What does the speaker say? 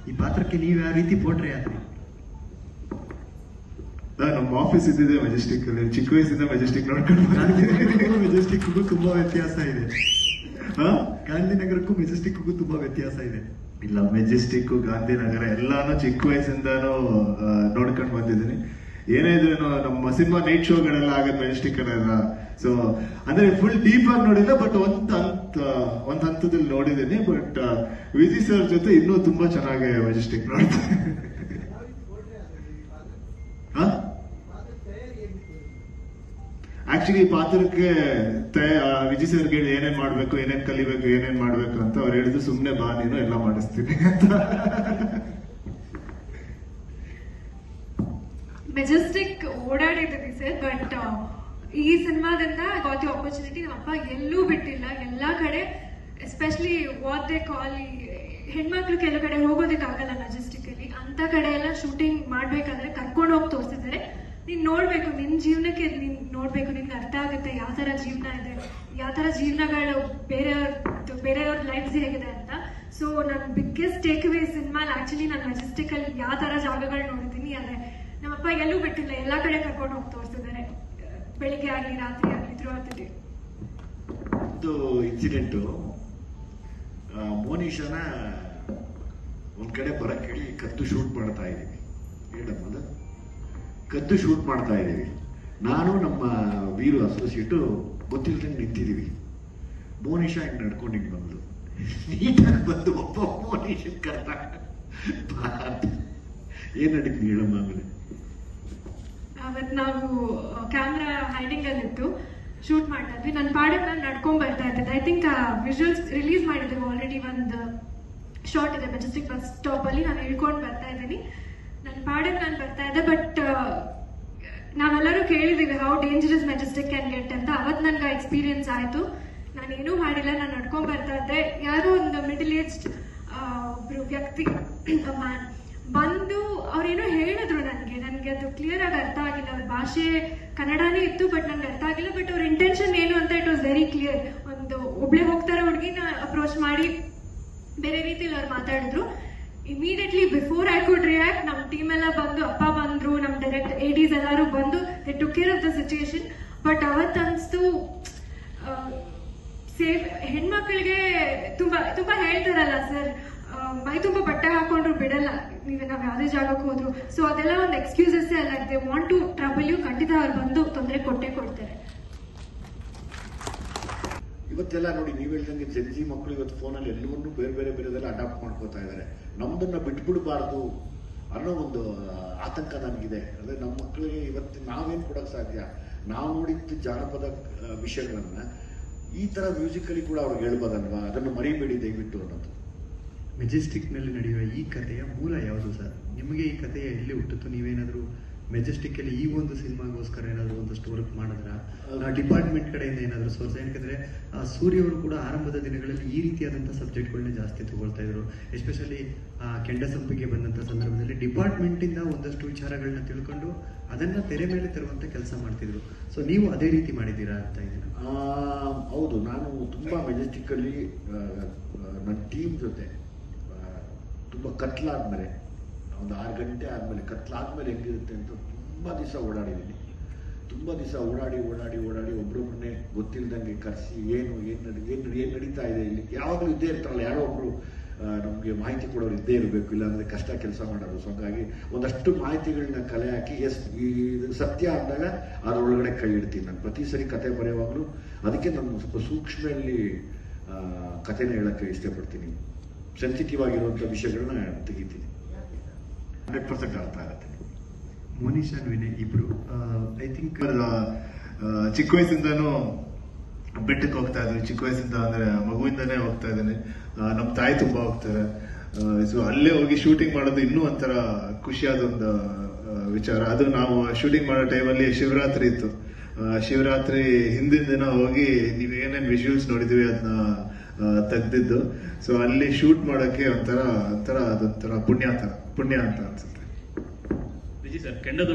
ಈ ಪಾತ್ರಕ್ಕೆ ನೀವು ಯಾವ ರೀತಿ ಪೋಟ್ರೆ ಆದ್ರಿ? ನಮ್ಮ ಆಫೀಸ್ ಇದ್ದಿದೆ ಮೆಜೆಸ್ಟಿಕ್ ಅಲ್ಲಿ, ಚಿಕ್ಕ ವಯಸ್ಸಿಂದ ಮೆಜೆಸ್ಟಿಕ್ ನೋಡ್ಕೊಂಡು ಮೆಜೆಸ್ಟಿಕ್ಗೂ ತುಂಬಾ ವ್ಯತ್ಯಾಸ ಇದೆ. ಗಾಂಧಿನಗರಕ್ಕೂ ಮೆಜೆಸ್ಟಿಕ್ಗೂ ತುಂಬಾ ವ್ಯತ್ಯಾಸ ಇದೆ. ಇಲ್ಲ, ಮೆಜೆಸ್ಟಿಕ್ ಗಾಂಧಿನಗರ ಎಲ್ಲಾನು ಚಿಕ್ಕ ವಯಸ್ಸಿಂದಾನು ನೋಡ್ಕೊಂಡು ಬಂದಿದ್ದೀನಿ. ಏನೇ ಇದ್ರು ನಮ್ಮ ಸಿನಿಮಾ ನೈಟ್ ಶೋಗಳೆಲ್ಲ ಆಗದ್ ಮೆಜೆಸ್ಟಿಕ್ ಅಲ್ಲ. ಸೊ ಅಂದ್ರೆ ಫುಲ್ ಡೀಪ್ ಆಗಿ ನೋಡಿಲ್ಲ, ಬಟ್ ಒಂದ್ ಹಂತದಲ್ಲಿ ನೋಡಿದ್ದೀನಿ. ಬಟ್ ವಿಜಿ ಸರ್ ಜೊತೆ ಇನ್ನೂ ತುಂಬಾ ಚೆನ್ನಾಗಿ ಮೆಜೆಸ್ಟಿಕ್ ನೋಡ್ತೀನಿ. ಆಕ್ಚುಲಿ ಪಾತ್ರಕ್ಕೆ ವಿಜಯ್ ಸರ್ಗೆ ಹೇಳಿ ಏನೇನ್ ಮಾಡ್ಬೇಕು, ಏನೇನ್ ಕಲಿಬೇಕು, ಏನೇನ್ ಮಾಡ್ಬೇಕು ಅಂತ ಅವ್ರು ಹೇಳಿದ್ರು, ಸುಮ್ನೆ ಬಾ ನೀನು ಎಲ್ಲ ಮಾಡಿಸ್ತೀನಿ ಅಂತ. ಮೆಜೆಸ್ಟಿಕ್ ಓಡಾಡಿದ್ದೀವಿ ಸರ್, ಬಟ್ ಈ ಸಿನಿಮಾದಿಂದ ಗಾಟ್ ದಿ ಆಪರ್ಚುನಿಟಿ. ನಮ್ಮಪ್ಪ ಎಲ್ಲೂ ಬಿಟ್ಟಿಲ್ಲ, ಎಲ್ಲಾ ಕಡೆ, ಎಸ್ಪೆಷಲಿ ವಾಟ್ ದೇ ಕಾಲ್, ಹೆಣ್ಮಕ್ಳು ಕೆಲವು ಕಡೆ ಹೋಗೋದಕ್ಕಾಗಲ್ಲ ಮೆಜೆಸ್ಟಿಕ್ ಅಲ್ಲಿ, ಅಂತ ಕಡೆ ಎಲ್ಲ ಶೂಟಿಂಗ್ ಮಾಡ್ಬೇಕಾದ್ರೆ ಕರ್ಕೊಂಡು ಹೋಗಿ ತೋರಿಸಿದ್ದಾರೆ. ನೀನ್ ನೋಡ್ಬೇಕು, ನಿನ್ ಜೀವನಕ್ಕೆ ನೀನ್ ನೋಡ್ಬೇಕು, ನಿನ್ಗೆ ಅರ್ಥ ಆಗುತ್ತೆ ಯಾವ ತರ ಜೀವನ ಇದೆ, ಯಾವ ತರ ಜೀವನಗಳು ಬೇರೆಯವ್ರ ಲೈಫ್ಸ್ ಹೇಗಿದೆ ಅಂತ. ಸೊ ನನ್ biggest take away cinema actually ನಾನು ಮೆಜೆಸ್ಟಿಕ್ ಅಲ್ಲಿ ಯಾವ ತರ ಜಾಗಗಳು ನೋಡಿದ್ದೀನಿ. ಆದ್ರೆ ನಮ್ಮಪ್ಪ ಎಲ್ಲೂ ಬಿಟ್ಟಿಲ್ಲ, ಎಲ್ಲಾ ಕಡೆ ಕರ್ಕೊಂಡು ಹೋಗಿ ತೋರಿಸಿದ್ದಾರೆ, ಬೆಳಿಗ್ಗೆ ಆಗ್ಲಿ ರಾತ್ರಿ ಆಗ್ಲಿ ಥ್ರೂಔಟ್ ದಿ ಡೇ. ಒಂದು ಇನ್ಸಿಡೆಂಟು, ಮೋನಿಶಾನ ಒಂದ್ ಕಡೆ ಬರಕ್ ಹೇಳಿ ಕದ್ದು ಶೂಟ್ ಮಾಡ್ತಾ ಇದೀವಿ. ಹೇಳಮ್ಮದ ಕದ್ದು ಶೂಟ್ ಮಾಡ್ತಾ ಇದೀವಿ. ನಾನು ನಮ್ಮ ವೀರು ಅಸೋಸಿಯೇಟು ಗೊತ್ತಿಲ್ಲದಂಗೆ ನಿಂತಿದೀವಿ. ಮೋನಿಶಾ ಹಿಂಗ್ ನಡ್ಕೊಂಡು ಹಿಂಗ್ ಬಂದ್ಲು, ನೀಟಾಗಿ ಬಂದು ಒಬ್ಬ ಮೋನಿಶನ್ ಕರ್ತ ಏನ್ ನಡೀತಿ ಹೇಳಮ್ಮ. ಆಮೇಲೆ ಅವತ್ ನಾವು ಕ್ಯಾಮ್ರಾ ಹೈಡಿಂಗ್ ಅಲ್ಲಿ ಇತ್ತು, ಶೂಟ್ ಮಾಡ್ತಾ ಇದ್ವಿ. ನನ್ನ ಪಾಡಕ್ ನಾನು ನಡ್ಕೊಂಡ್ ಬರ್ತಾ ಇದ್ದೆ. ಐ ಥಿಂಕ್ ವಿಜುವಲ್ಸ್ ರಿಲೀಸ್ ಮಾಡಿದ್ದೇವೆ ಆಲ್ರೆಡಿ, ಒಂದು ಶಾರ್ಟ್ ಇದೆ ಮೆಜೆಸ್ಟಿಕ್ ಬಸ್ ಸ್ಟಾಪ್ ಅಲ್ಲಿ. ನಾನು ಇಳ್ಕೊಂಡು ಬರ್ತಾ ಇದ್ದೀನಿ, ನನ್ನ ಪಾಡಕ್ ನಾನು ಬರ್ತಾ ಇದ್ದೆ. ಬಟ್ ನಾವೆಲ್ಲರೂ ಕೇಳಿದೀವಿ how dangerous Majestic can get ಅಂತ. ಅವತ್ ನನ್ಗೆ ಎಕ್ಸ್ಪೀರಿಯನ್ಸ್ ಆಯ್ತು. ನಾನು ಏನೂ ಮಾಡಿಲ್ಲ, ನಾನು ನಡ್ಕೊಂಡ್ ಬರ್ತಾ ಇದ್ದೆ. ಯಾರೋ ಒಂದು ಮಿಡಲ್ ಏಜ್ಡ್ ಒಬ್ರು ವ್ಯಕ್ತಿ ಮ್ಯಾನ್ ಬಂದು ಅವ್ರೇನೋ ಹೇಳಿದ್ರು ನನ್ಗೆ ಅದು ಕ್ಲಿಯರ್ ಆಗಿ ಅರ್ಥ ಆಗಿಲ್ಲ. ಅವ್ರ ಭಾಷೆ ಕನ್ನಡನೇ ಇತ್ತು, ಬಟ್ ನನ್ಗೆ ಅರ್ಥ ಆಗಿಲ್ಲ. ಬಟ್ ಅವ್ರ ಇಂಟೆನ್ಷನ್ ಏನು ಅಂತ ಇಟ್ ವಾಸ್ ವೆರಿ ಕ್ಲಿಯರ್. ಒಂದು ಒಬ್ಳೆ ಹೋಗ್ತಾರ ಹುಡುಗಿನ ಅಪ್ರೋಚ್ ಮಾಡಿ ಬೇರೆ ರೀತಿಯಲ್ಲಿ ಅವ್ರು ಮಾತಾಡಿದ್ರು. Immediately before I could react, ನಮ್ ಟೀಮ್ ಎಲ್ಲ ಬಂದು, ಅಪ್ಪ ಬಂದ್ರು, ನಮ್ ಡೈರೆಕ್ಟ್ ADs ಎಲ್ಲರೂ ಬಂದು they took care of the situation. But ಅವತ್ ಅನ್ಸ್ತು ಸೇಫ್ ಹೆಣ್ಮಕ್ಳಿಗೆ ತುಂಬಾ ತುಂಬಾ ಹೇಳ್ತಾರಲ್ಲ ಸರ್, ಮೈ ತುಂಬಾ ಬಟ್ಟೆ ಹಾಕೊಂಡ್ರು ಬಿಡಲ್ಲ ನಾವ್ ಯಾವ್ದೇ ಜಾಗಕ್ಕೆ ಹೋದ್ರು. ಸೊ ಅದೆಲ್ಲ ಒಂದು ಎಕ್ಸ್ಕ್ಯೂಸಸ್ ಅಲ್ಲ. They want to trouble you, ಖಂಡಿತ ಅವ್ರು ಬಂದು ತೊಂದರೆ ಕೊಟ್ಟೆ ಕೊಡ್ತಾರೆ. ಇವತ್ತೆಲ್ಲ ನೋಡಿ, ನೀವು ಹೇಳ್ದಂಗೆ ಜೆನ್ಜಿ ಮಕ್ಕಳು ಇವತ್ತು ಫೋನಲ್ಲಿ ಎಲ್ಲವನ್ನೂ ಬೇರೆ ಬೇರೆ ಬೇರೆದೆಲ್ಲ ಅಡಾಪ್ಟ್ ಮಾಡ್ಕೋತಾ ಇದ್ದಾರೆ. ನಮ್ದನ್ನ ಬಿಟ್ಬಿಡಬಾರ್ದು ಅನ್ನೋ ಒಂದು ಆತಂಕ ನನಗಿದೆ. ಅಂದ್ರೆ ನಮ್ಮ ಮಕ್ಕಳಿಗೆ ಇವತ್ತು ನಾವೇನ್ ಕೊಡಕ್ ಸಾಧ್ಯ? ನಾವು ನೋಡಿದ್ದು ಜಾನಪದ ವಿಷಯಗಳನ್ನ ಈ ತರ ಮ್ಯೂಸಿಕಲಿ ಕೂಡ ಅವ್ರಿಗೆ ಹೇಳ್ಬೋದಲ್ವಾ? ಅದನ್ನು ಮರಿಬೇಡಿ ದಯವಿಟ್ಟು ಅನ್ನೋದು. ಮೆಜೆಸ್ಟಿಕ್ ನಲ್ಲಿ ನಡೆಯುವ ಈ ಕಥೆಯ ಮೂಲ ಯಾವುದು ಸರ್? ನಿಮಗೆ ಈ ಕಥೆಯ ಎಲ್ಲಿ ಹುಟ್ಟಿತು? ನೀವೇನಾದ್ರೂ ಮೆಜೆಸ್ಟಿಕ್ ಅಲ್ಲಿ ಈ ಒಂದು ಸಿನಿಮಾಗೋಸ್ಕರ ಏನಾದ್ರು ಒಂದಷ್ಟು ವರ್ಕ್ ಮಾಡಿದ್ರ? ಡಿಪಾರ್ಟ್ಮೆಂಟ್ ಕಡೆಯಿಂದ ಏನಾದ್ರು ಸೋರ್ಸ್? ಯಾಕಂದ್ರೆ ಸೂರ್ಯ ಅವರು ಕೂಡ ಆರಂಭದ ದಿನಗಳಲ್ಲಿ ಈ ರೀತಿಯಾದಂತಹ ಸಬ್ಜೆಕ್ಟ್ಗಳನ್ನ ಜಾಸ್ತಿ ತಗೊಳ್ತಾ ಇದ್ರು. ಎಸ್ಪೆಷಲಿ ಕೆಂಡ ಸಂಪಿಗೆ ಬಂದಂತ ಸಂದರ್ಭದಲ್ಲಿ ಡಿಪಾರ್ಟ್ಮೆಂಟ್ ಇಂದ ಒಂದಷ್ಟು ವಿಚಾರಗಳನ್ನ ತಿಳ್ಕೊಂಡು ಅದನ್ನ ತೆರೆ ಮೇಲೆ ತರುವಂತ ಕೆಲಸ ಮಾಡ್ತಿದ್ರು. ಸೊ ನೀವು ಅದೇ ರೀತಿ ಮಾಡಿದ್ದೀರಾ ಅಂತ ಇದೀನಿ. ಹೌದು, ನಾನು ತುಂಬಾ ಮೆಜೆಸ್ಟಿಕ್ ಅಲ್ಲಿ ನನ್ನ ಟೀಮ್ ಜೊತೆ ತುಂಬಾ ಕತ್ಲಾದ್ಮೇಲೆ, ಒಂದು 6 ಗಂಟೆ ಆದ್ಮೇಲೆ, ಕತ್ಲಾದ್ಮೇಲೆ ಹೆಂಗಿರುತ್ತೆ ಅಂತ ತುಂಬಾ ದಿವಸ ಓಡಾಡಿದ್ದೀನಿ. ತುಂಬಾ ದಿವಸ ಓಡಾಡಿ ಒಬ್ರೊಬ್ಬರನ್ನೇ ಗೊತ್ತಿಲ್ದಂಗೆ ಕರೆಸಿ ಏನ್ ನಡೀತಾ ಇದೆ ಇಲ್ಲಿ. ಯಾವಾಗಲೂ ಇದ್ದೇ ಇರ್ತಾರಲ್ಲ ಯಾರೋ ಒಬ್ರು ನಮ್ಗೆ ಮಾಹಿತಿ ಕೊಡೋರು ಇದ್ದೇ ಇರಬೇಕು, ಇಲ್ಲಾಂದ್ರೆ ಕಷ್ಟ ಕೆಲಸ ಮಾಡೋದು. ಸೊ ಹಾಗಾಗಿ ಒಂದಷ್ಟು ಮಾಹಿತಿಗಳನ್ನ ಕಲೆ ಹಾಕಿ ಇದು ಸತ್ಯ ಅಂದಾಗ ಅದರೊಳಗಡೆ ಕೈ ಇಡ್ತೀನಿ ನಾನು ಪ್ರತಿ ಸರಿ ಕತೆ ಬರೆಯುವಾಗಲೂ. ಅದಕ್ಕೆ ನಾನು ಸ್ವಲ್ಪ ಸೂಕ್ಷ್ಮದಲ್ಲಿ ಕಥೆನ ಹೇಳಕ್ಕೆ ಇಷ್ಟಪಡ್ತೀನಿ. ಸೆನ್ಸಿಟಿವ್ ಆಗಿರುವಂತ ವಿಷಯಗಳನ್ನ ತೆಗಿತೀನಿ. 100% ಅರ್ಥ ಆಗುತ್ತೆ. ಮೋನಿಶಾ ವಿನಯ್ ಇಬ್ರು ಐ ಥಿಂಕ್ ಚಿಕ್ಕ ವಯಸ್ಸಿಂದಾನು ಬೆಟ್ಟಕ್ಕೆ ಹೋಗ್ತಾ ಇದ್ವಿ. ಚಿಕ್ಕ ವಯಸ್ಸಿಂದ ಅಂದ್ರೆ ಮಗುವಿಂದಾನೇ ಹೋಗ್ತಾ ಇದ್ದೇನೆ. ನಮ್ಮ ತಾಯಿ ತುಂಬಾ ಹೋಗ್ತಾರೆ. ಸೊ ಅಲ್ಲೇ ಹೋಗಿ ಶೂಟಿಂಗ್ ಮಾಡೋದು ಇನ್ನೂ ಒಂಥರ ಖುಷಿಯಾದ ಒಂದು ವಿಚಾರ. ಅದು ನಾವು ಶೂಟಿಂಗ್ ಮಾಡೋ ಟೈಮಲ್ಲಿ ಶಿವರಾತ್ರಿ ಇತ್ತು. ಶಿವರಾತ್ರಿ ಹಿಂದಿನ ದಿನ ಹೋಗಿ ನೀವು ಏನೇನ್ ವಿಜುವಲ್ಸ್ ನೋಡಿದ್ವಿ ಅದನ್ನ ತೆಗ್ದಿದ್ದು. ಸೊ ಅಲ್ಲಿ ಶೂಟ್ ಮಾಡೋಕೆ ಒಂಥರ ಅದೊಂಥರ ಪುಣ್ಯ ಅಂತ ಅನ್ಸುತ್ತೆ. ವಿಜಯ್ ಸರ್, ಕೆಂಡದ